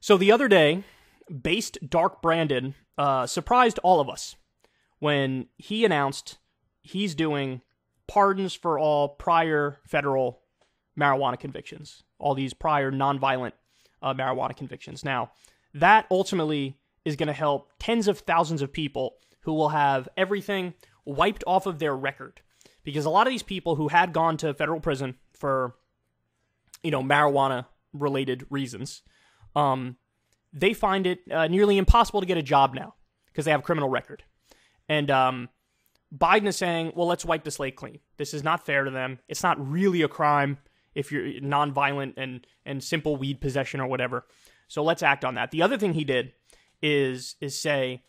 So the other day, Based Dark Brandon surprised all of us when he announced he's doing pardons for all prior federal marijuana convictions, all these prior nonviolent marijuana convictions. Now, that ultimately is going to help tens of thousands of people who will have everything wiped off of their record. Because a lot of these people who had gone to federal prison for, marijuana-related reasons, they find it nearly impossible to get a job now because they have a criminal record. And Biden is saying, well, let's wipe the slate clean. This is not fair to them. It's not really a crime if you're nonviolent and simple weed possession or whatever. So let's act on that. The other thing he did is say,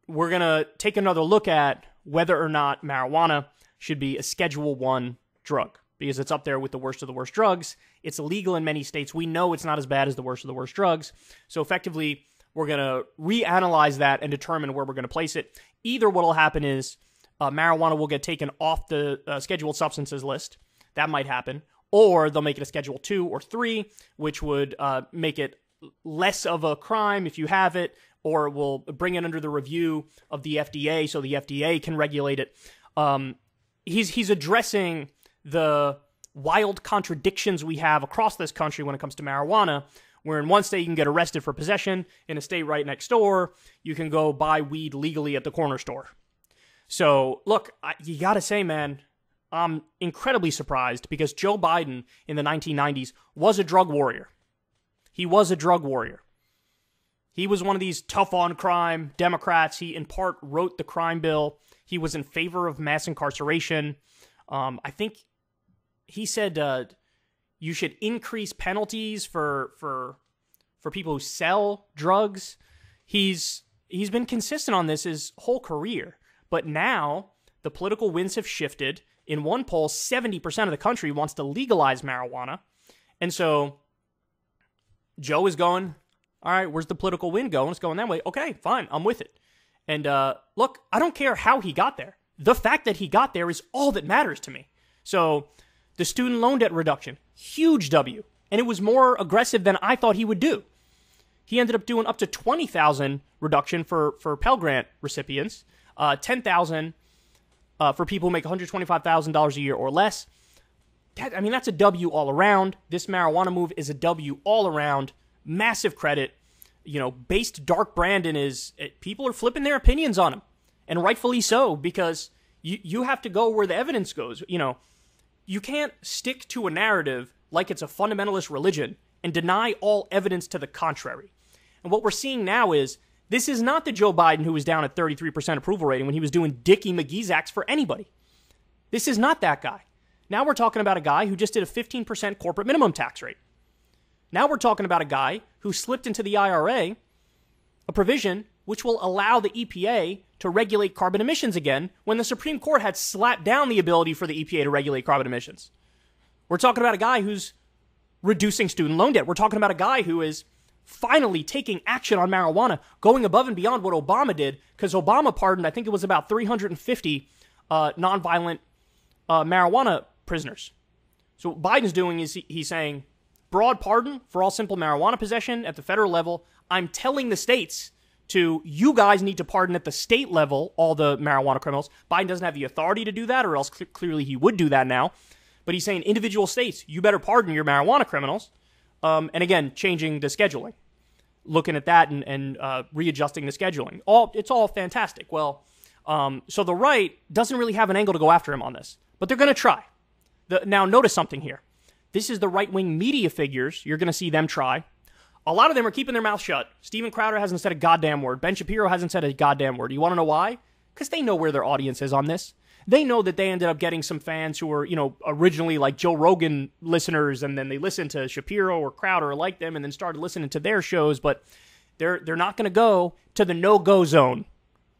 we're going to take another look at whether or not marijuana should be a Schedule 1 drug, because it's up there with the worst of the worst drugs. It's illegal in many states. We know it's not as bad as the worst of the worst drugs. So effectively, we're going to reanalyze that and determine where we're going to place it. Either what will happen is marijuana will get taken off the scheduled substances list. That might happen. Or they'll make it a Schedule 2 or 3, which would make it less of a crime if you have it, or will bring it under the review of the FDA so the FDA can regulate it. He's addressing the wild contradictions we have across this country when it comes to marijuana, where in one state you can get arrested for possession, in a state right next door, you can go buy weed legally at the corner store. So, look, you gotta say, man, I'm incredibly surprised because Joe Biden in the 1990s was a drug warrior. He was a drug warrior. He was one of these tough-on-crime Democrats. He, in part, wrote the crime bill. He was in favor of mass incarceration. I think he said you should increase penalties for people who sell drugs. He's been consistent on this his whole career. But now the political winds have shifted. In one poll, 70% of the country wants to legalize marijuana. And so Joe is going, all right, where's the political wind going? It's going that way. Okay, fine, I'm with it. And look, I don't care how he got there. The fact that he got there is all that matters to me. So the student loan debt reduction, huge W. And it was more aggressive than I thought he would do. He ended up doing up to $20,000 reduction for Pell Grant recipients, $10,000 for people who make $125,000 a year or less. That's a W all around. This marijuana move is a W all around. Massive credit. Based Dark Brandon people are flipping their opinions on him. And rightfully so, because you have to go where the evidence goes. You can't stick to a narrative like it's a fundamentalist religion and deny all evidence to the contrary. And what we're seeing now is, this is not the Joe Biden who was down at 33% approval rating when he was doing Dickie McGee's acts for anybody. This is not that guy. Now we're talking about a guy who just did a 15% corporate minimum tax rate. Now we're talking about a guy who slipped into the IRA a provision which will allow the EPA to regulate carbon emissions again when the Supreme Court had slapped down the ability for the EPA to regulate carbon emissions. We're talking about a guy who's reducing student loan debt. We're talking about a guy who is finally taking action on marijuana, going above and beyond what Obama did, because Obama pardoned, I think it was about 350 nonviolent marijuana prisoners. So what Biden's doing is he's saying, broad pardon for all simple marijuana possession at the federal level. I'm telling the states you guys need to pardon at the state level all the marijuana criminals. Biden doesn't have the authority to do that, or else clearly he would do that now. But he's saying individual states, you better pardon your marijuana criminals. And again, changing the scheduling, looking at that and readjusting the scheduling. It's all fantastic. Well, so the right doesn't really have an angle to go after him on this, but they're going to try. Now, notice something here. This is the right-wing media figures. You're going to see them try. A lot of them are keeping their mouth shut. Steven Crowder hasn't said a goddamn word. Ben Shapiro hasn't said a goddamn word. You want to know why? Because they know where their audience is on this. They know that they ended up getting some fans who were, originally like Joe Rogan listeners, and then they listened to Shapiro or Crowder or like them, and then started listening to their shows. But they're not going to go to the no-go zone,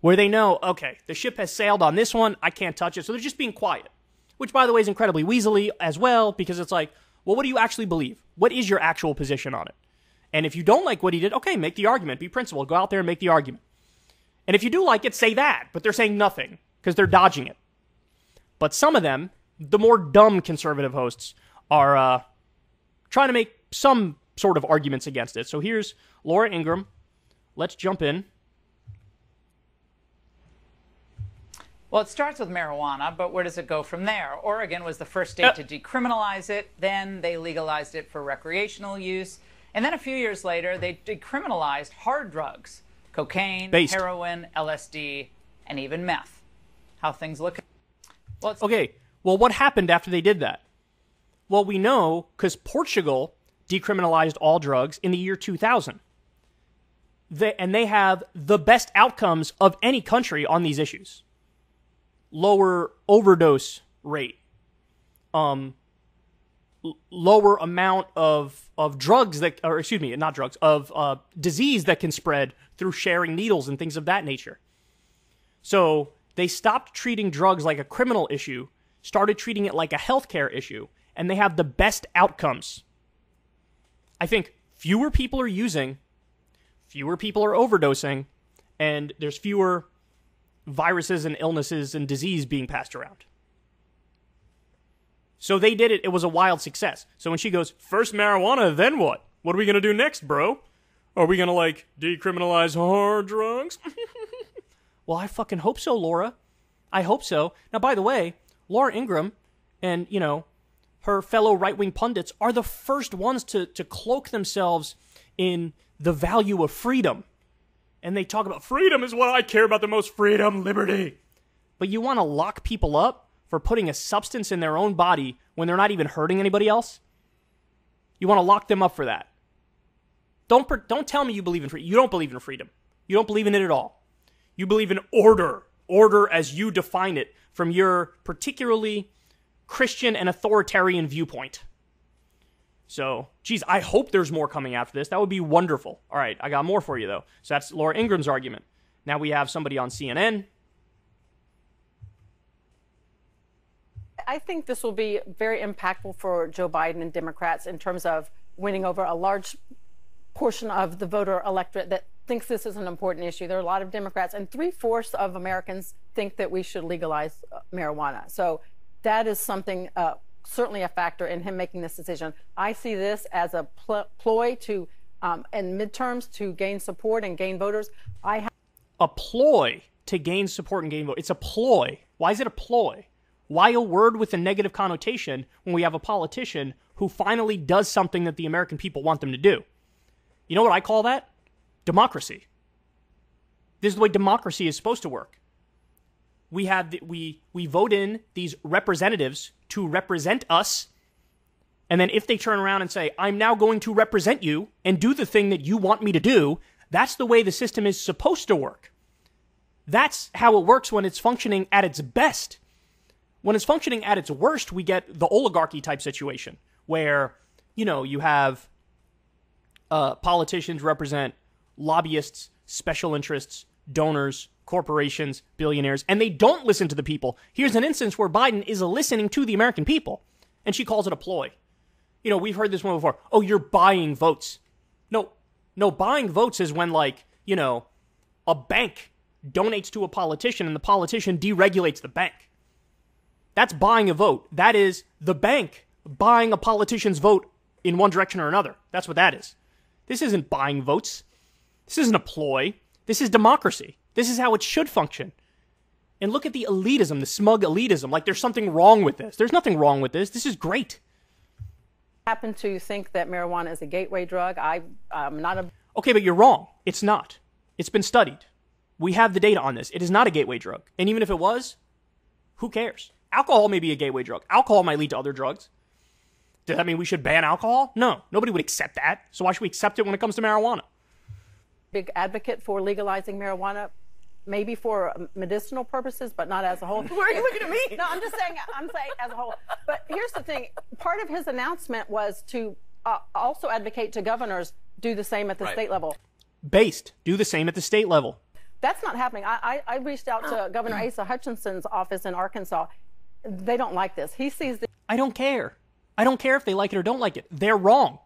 where they know, okay, the ship has sailed on this one. I can't touch it. So they're just being quiet, which, by the way, is incredibly weaselly as well, because it's like, well, what do you actually believe? What is your actual position on it? And if you don't like what he did, okay, make the argument. Be principled. Go out there and make the argument. And if you do like it, say that. But they're saying nothing because they're dodging it. But some of them, the more dumb conservative hosts, are trying to make some sort of arguments against it. So here's Laura Ingraham. Let's jump in. Well, it starts with marijuana, but where does it go from there? Oregon was the first state to decriminalize it. Then they legalized it for recreational use. And then a few years later, they decriminalized hard drugs, cocaine, heroin, LSD, and even meth. How things look. Well, okay, well, what happened after they did that? Well, we know because Portugal decriminalized all drugs in the year 2000. And they have the best outcomes of any country on these issues. Lower overdose rate, lower amount of drugs that, or excuse me, not drugs, of disease that can spread through sharing needles and things of that nature. So they stopped treating drugs like a criminal issue, started treating it like a healthcare issue, and they have the best outcomes. I think fewer people are using, fewer people are overdosing, and there's fewer viruses and illnesses and disease being passed around. So they did it. It was a wild success. So when she goes, first marijuana, then what? What are we going to do next, bro? Are we going to, like, decriminalize hard drugs? Well, I fucking hope so, Laura. I hope so. Now, by the way, Laura Ingraham and, you know, her fellow right-wing pundits are the first ones to cloak themselves in the value of freedom. And they talk about freedom is what I care about the most, freedom, liberty. But you want to lock people up for putting a substance in their own body when they're not even hurting anybody else? You want to lock them up for that. Don't tell me you believe in freedom. You don't believe in freedom. You don't believe in it at all. You believe in order. Order as you define it from your particularly Christian and authoritarian viewpoint. So, geez, I hope there's more coming after this. That would be wonderful. All right, I got more for you, though. So that's Laura Ingraham's argument. Now we have somebody on CNN. I think this will be very impactful for Joe Biden and Democrats in terms of winning over a large portion of the voter electorate that thinks this is an important issue. There are a lot of Democrats, and 3/4 of Americans think that we should legalize marijuana. So that is something, certainly a factor in him making this decision. I see this as a ploy to, in midterms, to gain support and gain voters. A ploy to gain support and gain vote. It's a ploy. Why is it a ploy? Why a word with a negative connotation when we have a politician who finally does something that the American people want them to do? You know what I call that? Democracy. This is the way democracy is supposed to work. We have we vote in these representatives to represent us, and then if they turn around and say, I'm now going to represent you and do the thing that you want me to do, that's the way the system is supposed to work. That's how it works when it's functioning at its best. When it's functioning at its worst, we get the oligarchy type situation where, you know, you have politicians represent lobbyists, special interests, donors, corporations, billionaires, and they don't listen to the people. Here's an instance where Biden is listening to the American people, and she calls it a ploy. You know, we've heard this one before. Oh, you're buying votes. No, buying votes is when, like, you know, a bank donates to a politician and the politician deregulates the bank. That's buying a vote. That is the bank buying a politician's vote in one direction or another. That's what that is. This isn't buying votes. This isn't a ploy. This is democracy. This is how it should function. And look at the elitism, the smug elitism. Like there's something wrong with this. There's nothing wrong with this. This is great. I happen to think that marijuana is a gateway drug. I'm not a... Okay, but you're wrong. It's not. It's been studied. We have the data on this. It is not a gateway drug. And even if it was, who cares? Alcohol may be a gateway drug. Alcohol might lead to other drugs. Does that mean we should ban alcohol? No. Nobody would accept that. So why should we accept it when it comes to marijuana? Big advocate for legalizing marijuana, maybe for medicinal purposes, but not as a whole. Why are you looking at me? No, I'm saying as a whole. But here's the thing. Part of his announcement was to also advocate to governors do the same at the state level. Do the same at the state level. That's not happening. I reached out to Governor Asa Hutchinson's office in Arkansas. They don't like this. He sees the... I don't care. I don't care if they like it or don't like it. They're wrong.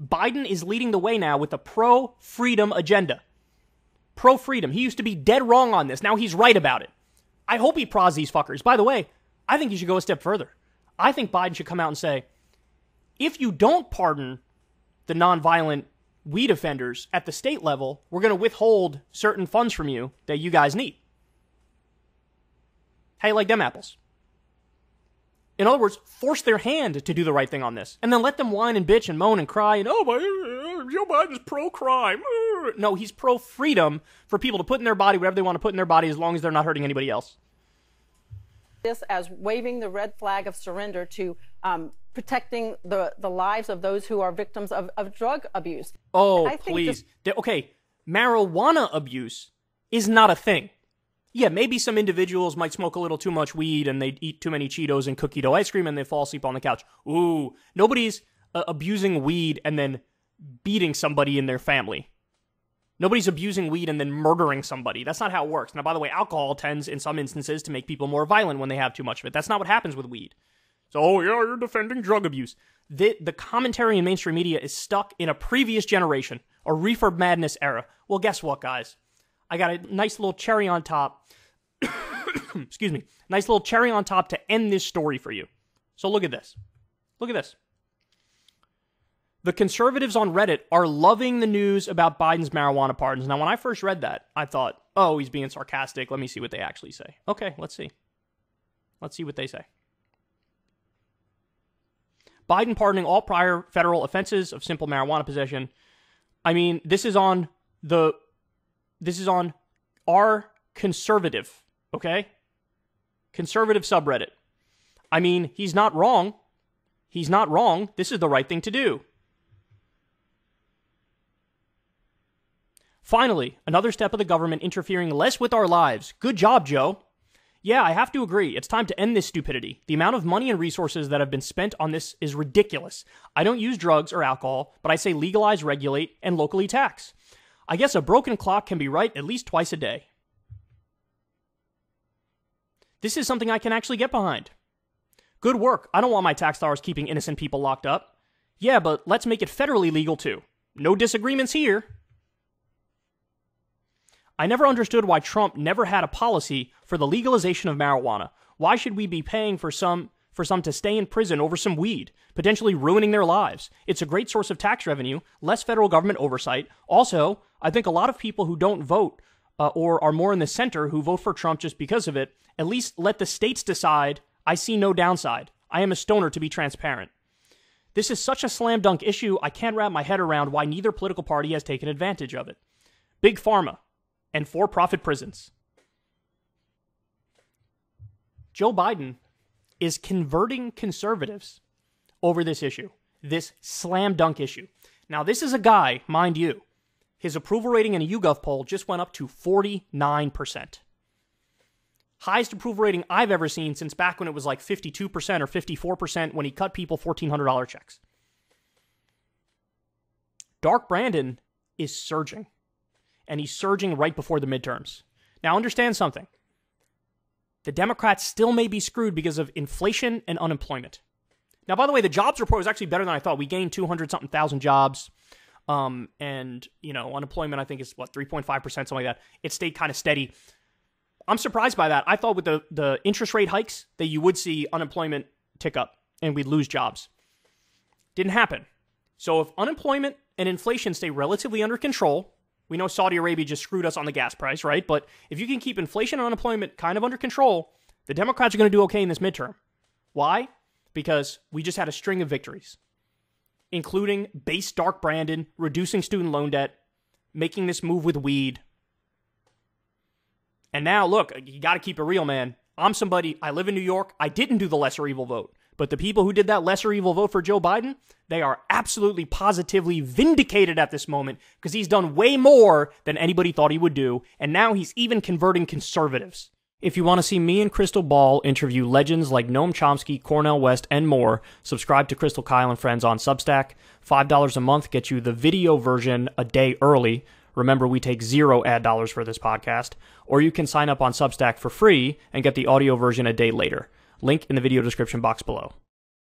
Biden is leading the way now with a pro-freedom agenda. Pro-freedom. He used to be dead wrong on this. Now he's right about it. I hope he prods these fuckers. By the way, I think he should go a step further. I think Biden should come out and say, if you don't pardon the nonviolent weed offenders at the state level, we're going to withhold certain funds from you that you guys need. How you like them apples? In other words, force their hand to do the right thing on this. And then let them whine and bitch and moan and cry and, Joe Biden's pro-crime. No, he's pro-freedom for people to put in their body whatever they want to put in their body as long as they're not hurting anybody else. This as waving the red flag of surrender to protecting the lives of those who are victims of drug abuse. Oh, please. Okay, marijuana abuse is not a thing. Yeah, maybe some individuals might smoke a little too much weed and they eat too many Cheetos and cookie dough ice cream and they fall asleep on the couch. Ooh, nobody's abusing weed and then beating somebody in their family. Nobody's abusing weed and then murdering somebody. That's not how it works. Now, by the way, alcohol tends in some instances to make people more violent when they have too much of it. That's not what happens with weed. So, oh yeah, you're defending drug abuse. The commentary in mainstream media is stuck in a previous generation, a reefer madness era. Well, guess what, guys? I got a nice little cherry on top. Excuse me. Nice little cherry on top to end this story for you. So look at this. Look at this. The conservatives on Reddit are loving the news about Biden's marijuana pardons. Now, when I first read that, I thought, oh, he's being sarcastic. Let me see what they actually say. Okay, let's see. Let's see what they say. Biden pardoning all prior federal offenses of simple marijuana possession. I mean, this is on our conservative, okay? Conservative subreddit. I mean, he's not wrong. He's not wrong. This is the right thing to do. Finally, another step of the government interfering less with our lives. Good job, Joe. Yeah, I have to agree. It's time to end this stupidity. The amount of money and resources that have been spent on this is ridiculous. I don't use drugs or alcohol, but I say legalize, regulate, and locally tax. I guess a broken clock can be right at least twice a day. This is something I can actually get behind. Good work. I don't want my tax dollars keeping innocent people locked up. Yeah, but let's make it federally legal too. No disagreements here. I never understood why Trump never had a policy for the legalization of marijuana. Why should we be paying for some to stay in prison over some weed, potentially ruining their lives? It's a great source of tax revenue, less federal government oversight. Also, I think a lot of people who don't vote or are more in the center who vote for Trump just because of it, at least let the states decide. I see no downside. I am a stoner to be transparent. This is such a slam dunk issue, I can't wrap my head around why neither political party has taken advantage of it. Big Pharma and for-profit prisons. Joe Biden is converting conservatives over this issue, this slam dunk issue. Now, this is a guy, mind you, his approval rating in a YouGov poll just went up to 49%. Highest approval rating I've ever seen since back when it was like 52% or 54% when he cut people $1,400 checks. Dark Brandon is surging. And he's surging right before the midterms. Now, understand something. The Democrats still may be screwed because of inflation and unemployment. Now, by the way, the jobs report was actually better than I thought. We gained 200-something thousand jobs. And, unemployment, I think, is, 3.5%, something like that. It stayed kind of steady. I'm surprised by that. I thought with the interest rate hikes that you would see unemployment tick up and we'd lose jobs. Didn't happen. So if unemployment and inflation stay relatively under control, we know Saudi Arabia just screwed us on the gas price, right? But if you can keep inflation and unemployment kind of under control, the Democrats are going to do okay in this midterm. Why? Because we just had a string of victories, including base Dark Brandon, reducing student loan debt, making this move with weed. And now, look, you got to keep it real, man. I'm somebody, I live in New York. I didn't do the lesser evil vote. But the people who did that lesser evil vote for Joe Biden, they are absolutely positively vindicated at this moment because he's done way more than anybody thought he would do. And now he's even converting conservatives. If you want to see me and Crystal Ball interview legends like Noam Chomsky, Cornel West, and more, subscribe to Crystal Kyle and Friends on Substack. $5 a month gets you the video version a day early. Remember, we take 0 ad dollars for this podcast. Or you can sign up on Substack for free and get the audio version a day later. Link in the video description box below.